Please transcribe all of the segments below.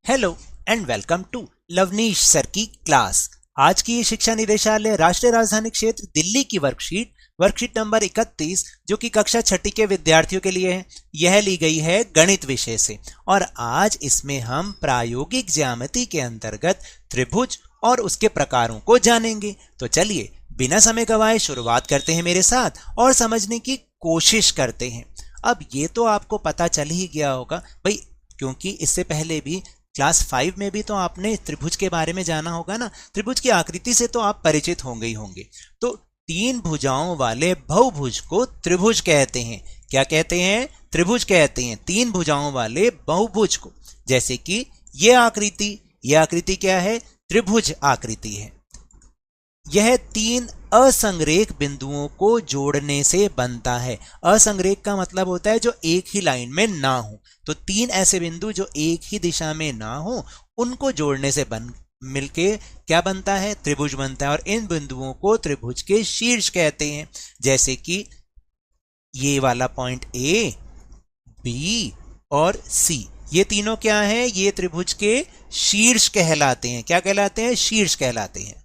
Hello and welcome to Lavneesh sir की class. आज की ये शिक्षा निदेशालय राष्ट्रीय राजधानी क्षेत्र दिल्ली की वर्कशीट नंबर 31 जो कि कक्षा छठी के विद्यार्थियों के लिए है, यह ली गई है गणित विषय से। और आज इसमें हम प्रायोगिक ज्यामिति के अंतर्गत त्रिभुज और उसके प्रकारों को जानेंगे। तो चलिए बिना समय गवाए शुरुआत करते हैं मेरे साथ और समझने की कोशिश करते हैं। अब ये तो आपको पता चल ही गया होगा भाई, क्योंकि इससे पहले भी क्लास 5 में भी तो आपने त्रिभुज के बारे में जाना होगा ना। त्रिभुज की आकृति से तो आप परिचित होंगे ही होंगे। तो तीन भुजाओं वाले बहुभुज को त्रिभुज कहते हैं। क्या कहते हैं? त्रिभुज कहते हैं तीन भुजाओं वाले बहुभुज को। जैसे कि ये आकृति क्या है? त्रिभुज आकृति है। यह तीन असंरेख बिंदुओं को जोड़ने से बनता है। असंरेख का मतलब होता है जो एक ही लाइन में ना हो। तो तीन ऐसे बिंदु जो एक ही दिशा में ना हो, उनको जोड़ने से मिलके क्या बनता है? त्रिभुज बनता है। और इन बिंदुओं को त्रिभुज के शीर्ष कहते हैं। जैसे कि ये वाला पॉइंट ए, बी और सी, ये तीनों क्या है? ये त्रिभुज के शीर्ष कहलाते हैं। क्या कहलाते हैं? शीर्ष कहलाते हैं।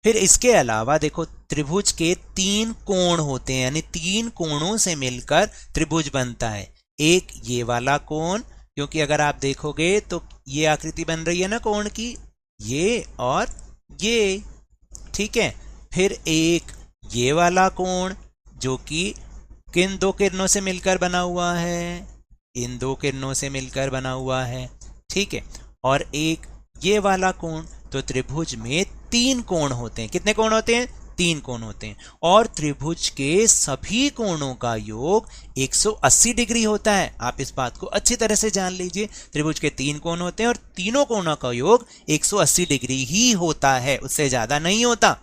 फिर इसके अलावा देखो, त्रिभुज के तीन कोण होते हैं, यानी तीन कोणों से मिलकर त्रिभुज बनता है। एक ये वाला कोण, क्योंकि अगर आप देखोगे तो ये आकृति बन रही है ना कोण की, ये और ये, ठीक है। फिर एक ये वाला कोण जो कि किन दो किरणों से मिलकर बना हुआ है? इन दो किरणों से मिलकर बना हुआ है, ठीक है। और एक ये वाला कोण। तो त्रिभुज में तीन कोण होते हैं। कितने कोण होते हैं? तीन कोण होते हैं। और त्रिभुज के सभी कोणों का योग 180 डिग्री होता है। आप इस बात को अच्छी तरह से जान लीजिए। त्रिभुज के तीन कोण होते हैं और तीनों कोणों का योग 180 डिग्री ही होता है, उससे ज्यादा नहीं होता,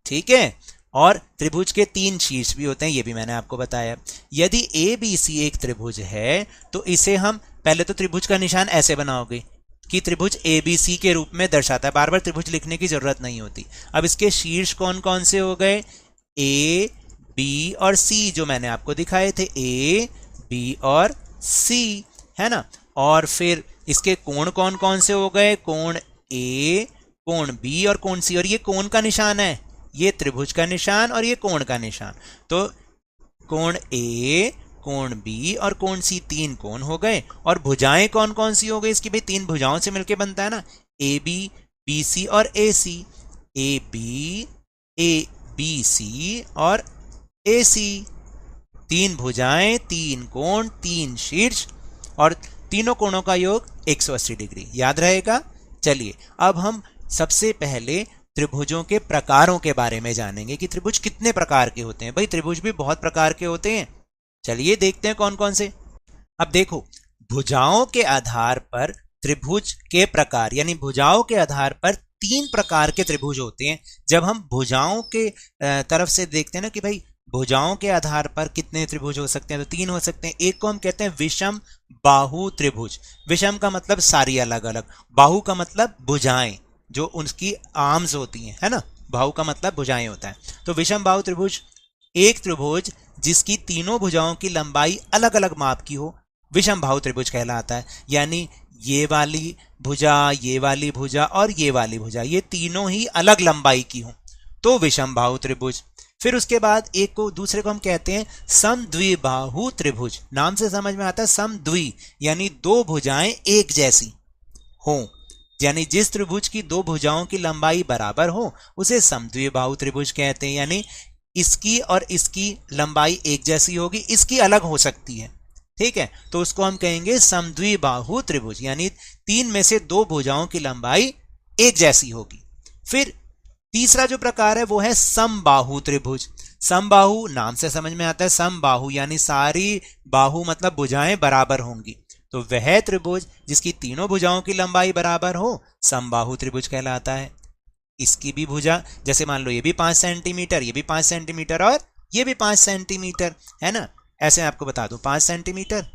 ठीक है। और त्रिभुज के तीन शीर्ष भी होते हैं, ये भी मैंने आपको बताया। यदि ABC एक त्रिभुज है तो इसे हम पहले तो त्रिभुज का निशान ऐसे बनाओगे कि त्रिभुज ABC के रूप में दर्शाता है। बार बार त्रिभुज लिखने की जरूरत नहीं होती। अब इसके शीर्ष कौन कौन से हो गए? A, B और C, जो मैंने आपको दिखाए थे, A, B और C, है ना। और फिर इसके कोण कौन कौन से हो गए? कोण A, कोण B और कोण C। और ये कोण का निशान है, ये त्रिभुज का निशान और ये कोण का निशान। तो कोण A, कोण B और कोण C, तीन कोण हो गए। और भुजाएं कौन कौन सी हो गई इसकी? भाई तीन भुजाओं से मिलकर बनता है ना, AB, BC और AC। AB, ABC और AC, तीन भुजाएं, तीन कोण, तीन शीर्ष और तीनों कोणों का योग 180 डिग्री। याद रहेगा। चलिए अब हम सबसे पहले त्रिभुजों के प्रकारों के बारे में जानेंगे कि त्रिभुज कितने प्रकार के होते हैं। भाई त्रिभुज भी बहुत प्रकार के होते हैं। चलिए देखते हैं कौन कौन से। अब देखो, भुजाओं के आधार पर त्रिभुज के प्रकार, यानी भुजाओं के आधार पर तीन प्रकार के त्रिभुज होते हैं। जब हम भुजाओं के तरफ से देखते हैं ना कि भाई भुजाओं के आधार पर कितने त्रिभुज हो सकते हैं, तो तीन हो सकते हैं। एक को हम कहते हैं विषम बाहु त्रिभुज। विषम का मतलब सारी अलग अलग, बाहु का मतलब भुजाएं जो उनकी आर्म्स होती हैं, है ना। बाहु का मतलब भुजाएं होता है। तो विषम बाहु त्रिभुज, एक त्रिभुज जिसकी तीनों भुजाओं की लंबाई अलग अलग माप की हो, विषम बाहु त्रिभुज कहलाता है। यानी ये वाली भुजा, ये वाली भुजा और ये वाली भुजा, ये तीनों ही अलग लंबाई की हो, तो विषम बाहु त्रिभुज। फिर उसके बाद एक को, दूसरे को हम कहते हैं समद्विबाहु त्रिभुज। नाम से समझ में आता है समद्वि, यानी दो भुजाएं एक जैसी हो, यानी जिस त्रिभुज की दो भुजाओं की लंबाई बराबर हो उसे समद्विबाहु त्रिभुज कहते हैं। यानी इसकी और इसकी लंबाई एक जैसी होगी, इसकी अलग हो सकती है, ठीक है। तो उसको हम कहेंगे समद्विबाहु त्रिभुज, यानी तीन में से दो भुजाओं की लंबाई एक जैसी होगी। फिर तीसरा जो प्रकार है वो है समबाहु त्रिभुज। समबाहु नाम से समझ में आता है, समबाहु यानी सारी बाहु मतलब भुजाएं बराबर होंगी। तो वह त्रिभुज जिसकी तीनों भुजाओं की लंबाई बराबर हो समबाहु त्रिभुज कहलाता है। इसकी भी भुजा, जैसे मान लो ये भी 5 सेंटीमीटर, ये भी 5 सेंटीमीटर और ये भी 5 सेंटीमीटर, है ना। ऐसे आपको बता दूं 5 सेंटीमीटर,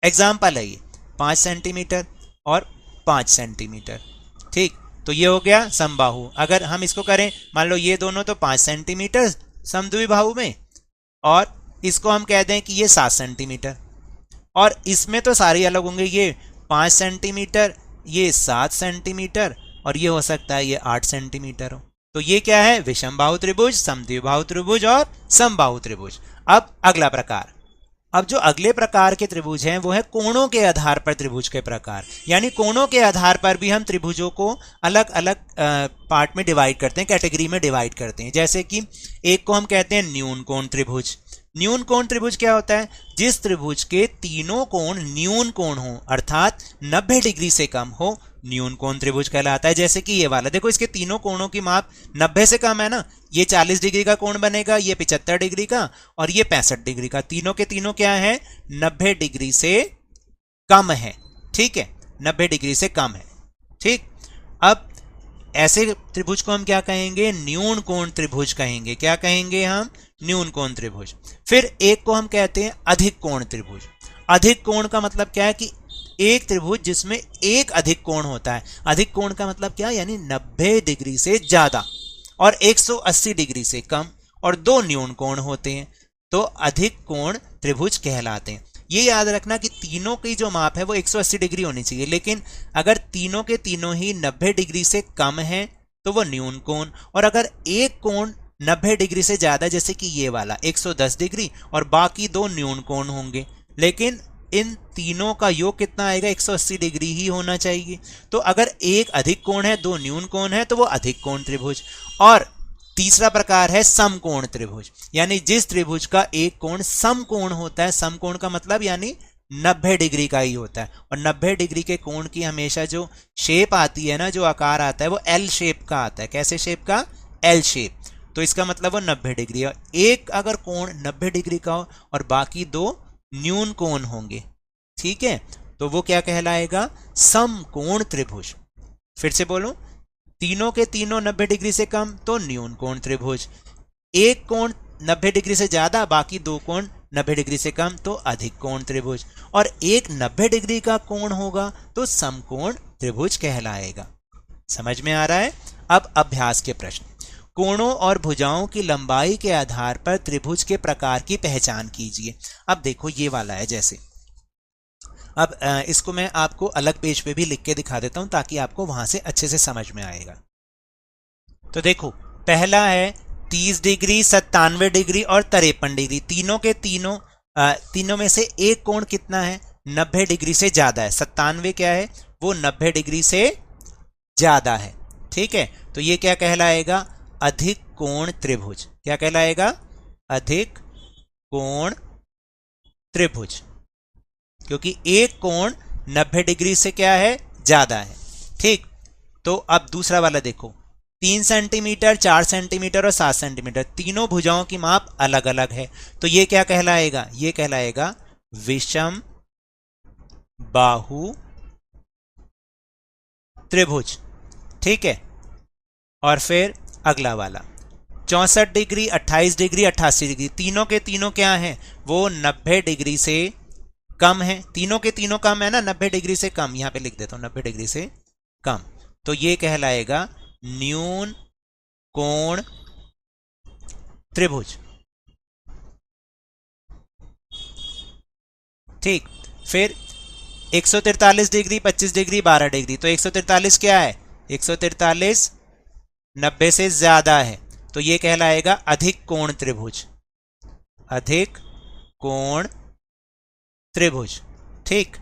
एग्जाम्पल है ये 5 सेंटीमीटर और 5 सेंटीमीटर, ठीक। तो ये हो गया समबाहु। अगर हम इसको करें, मान लो ये दोनों तो 5 सेंटीमीटर समद्विबाहु में, और इसको हम कह दें कि ये 7 सेंटीमीटर, और इसमें तो सारे अलग होंगे। ये 5 सेंटीमीटर, ये 7 सेंटीमीटर और ये हो सकता है ये 8 सेंटीमीटर हो। तो ये क्या है? विषमबाहु त्रिभुज, समद्विबाहु त्रिभुज और समबाहु त्रिभुज। अब अगला प्रकार, अब जो अगले प्रकार के त्रिभुज हैं वो है कोणों के आधार पर त्रिभुज के प्रकार। यानी कोणों के आधार पर भी हम त्रिभुजों को अलग अलग पार्ट में डिवाइड करते हैं, कैटेगरी में डिवाइड करते हैं। जैसे कि एक को हम कहते हैं न्यून कोण त्रिभुज। न्यून कोण त्रिभुज क्या होता है? जिस त्रिभुज के तीनों कोण न्यून कोण हो, अर्थात 90 डिग्री से कम हो, न्यून कोण त्रिभुज कहलाता है। जैसे कि ये वाला देखो, इसके तीनों कोणों की माप 90 से कम है ना। ये 40 डिग्री का कोण बनेगा, ये 75 डिग्री का और ये 65 डिग्री का। तीनों के तीनों क्या है? 90 डिग्री से कम है। ठीक है, 90 डिग्री से कम है। ठीक, अब ऐसे त्रिभुज को हम क्या कहेंगे? न्यून कोण त्रिभुज कहेंगे। क्या कहेंगे हम? न्यून कोण त्रिभुज। फिर एक को हम कहते हैं अधिक कोण त्रिभुज। अधिक कोण का मतलब क्या है? कि एक त्रिभुज जिसमें एक अधिक कोण होता है। अधिक कोण का मतलब क्या? यानी 90 डिग्री से ज्यादा और 180 डिग्री से कम और दो न्यून कोण होते हैं, तो अधिक कोण त्रिभुज कहलाते हैं। ये याद रखना कि तीनों की जो माप है वो 180 डिग्री होनी चाहिए, लेकिन अगर तीनों के तीनों ही 90 डिग्री से कम है तो वो न्यून कोण, और अगर एक कोण 90 डिग्री से ज्यादा, जैसे कि ये वाला 110 डिग्री और बाकी दो न्यून कोण होंगे, लेकिन इन तीनों का योग कितना आएगा? 180 डिग्री ही होना चाहिए। तो अगर एक अधिक कोण है, दो न्यून कोण है, तो वो अधिक कोण त्रिभुज। और तीसरा प्रकार है समकोण त्रिभुज। यानी जिस त्रिभुज का एक कोण समकोण होता है। समकोण का मतलब यानी 90 डिग्री का ही होता है, और 90 डिग्री के कोण की हमेशा जो शेप आती है ना, जो आकार आता है, वो एल शेप का आता है। कैसे शेप का? L shape. तो इसका मतलब वो 90 डिग्री है। एक अगर कोण 90 डिग्री का हो और बाकी दो न्यून कोण होंगे, ठीक है, तो वो क्या कहलाएगा? समकोण त्रिभुज। फिर से बोलो, तीनों के तीनों 90 डिग्री से कम तो न्यून कोण त्रिभुज, एक कोण 90 डिग्री से ज्यादा, बाकी दो कोण 90 डिग्री से कम तो अधिक कोण त्रिभुज, और एक 90 डिग्री का कोण होगा तो समकोण त्रिभुज कहलाएगा। समझ में आ रहा है? अब अभ्यास के प्रश्न। कोणों और भुजाओं की लंबाई के आधार पर त्रिभुज के प्रकार की पहचान कीजिए। अब देखो ये वाला है, जैसे अब इसको मैं आपको अलग पेज पे भी लिख के दिखा देता हूं ताकि आपको वहां से अच्छे से समझ में आएगा। तो देखो, पहला है 30 डिग्री, 97 डिग्री और 53 डिग्री। तीनों के तीनों में से एक कोण कितना है? 90 डिग्री से ज्यादा है। 97 क्या है? वो 90 डिग्री से ज्यादा है। ठीक है, तो ये क्या कहलाएगा? अधिक कोण त्रिभुज। क्या कहलाएगा? अधिक कोण त्रिभुज, क्योंकि एक कोण 90 डिग्री से क्या है? ज्यादा है। ठीक, तो अब दूसरा वाला देखो, 3 सेंटीमीटर, 4 सेंटीमीटर और 7 सेंटीमीटर। तीनों भुजाओं की माप अलग अलग है, तो ये क्या कहलाएगा? ये कहलाएगा विषम बाहु त्रिभुज। ठीक है, और फिर अगला वाला 64 डिग्री, 28 डिग्री, 88 डिग्री। तीनों के तीनों क्या हैं? वो 90 डिग्री से कम है। तीनों के तीनों कम है ना, 90 डिग्री से कम। यहां पे लिख देता हूं 90 डिग्री से कम, तो ये कहलाएगा न्यून कोण त्रिभुज। ठीक, फिर 143 डिग्री, 25 डिग्री, 12 डिग्री। तो 143 क्या है? 143 90 से ज्यादा है, तो ये कहलाएगा अधिक कोण त्रिभुज। अधिक कोण त्रिभुज। ठीक,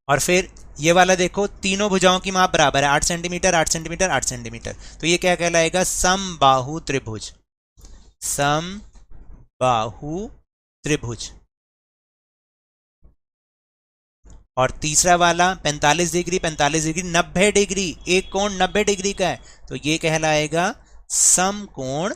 और फिर ये वाला देखो, तीनों भुजाओं की माप बराबर है, 8 सेंटीमीटर, 8 सेंटीमीटर, 8 सेंटीमीटर। तो ये क्या कहलाएगा? समबाहु त्रिभुज। समबाहु त्रिभुज। और तीसरा वाला 45 डिग्री, 45 डिग्री, 90 डिग्री, एक कोण 90 डिग्री का है, तो ये कहलाएगा समकोण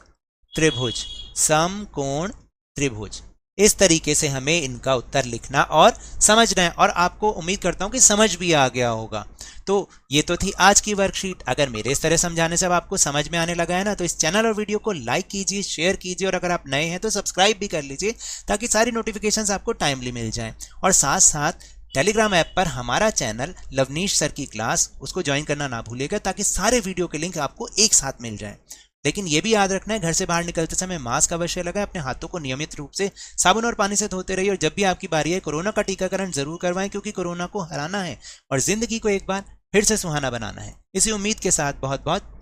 त्रिभुज। समकोण त्रिभुज। इस तरीके से हमें इनका उत्तर लिखना और समझना है, और आपको उम्मीद करता हूं कि समझ भी आ गया होगा। तो ये तो थी आज की वर्कशीट। अगर मेरे इस तरह समझाने से अब आपको समझ में आने लगा है ना, तो इस चैनल और वीडियो को लाइक कीजिए, शेयर कीजिए, और अगर आप नए हैं तो सब्सक्राइब भी कर लीजिए ताकि सारी नोटिफिकेशंस आपको टाइमली मिल जाएं। और साथ साथ टेलीग्राम ऐप पर हमारा चैनल लवनीश सर की क्लास, उसको ज्वाइन करना ना भूलिएगा ताकि सारे वीडियो के लिंक आपको एक साथ मिल जाएं। लेकिन ये भी याद रखना है, घर से बाहर निकलते समय मास्क अवश्य लगाएं, अपने हाथों को नियमित रूप से साबुन और पानी से धोते रहिए और जब भी आपकी बारी है कोरोना का टीकाकरण जरूर करवाएं, क्योंकि कोरोना को हराना है और जिंदगी को एक बार फिर से सुहाना बनाना है। इसी उम्मीद के साथ बहुत बहुत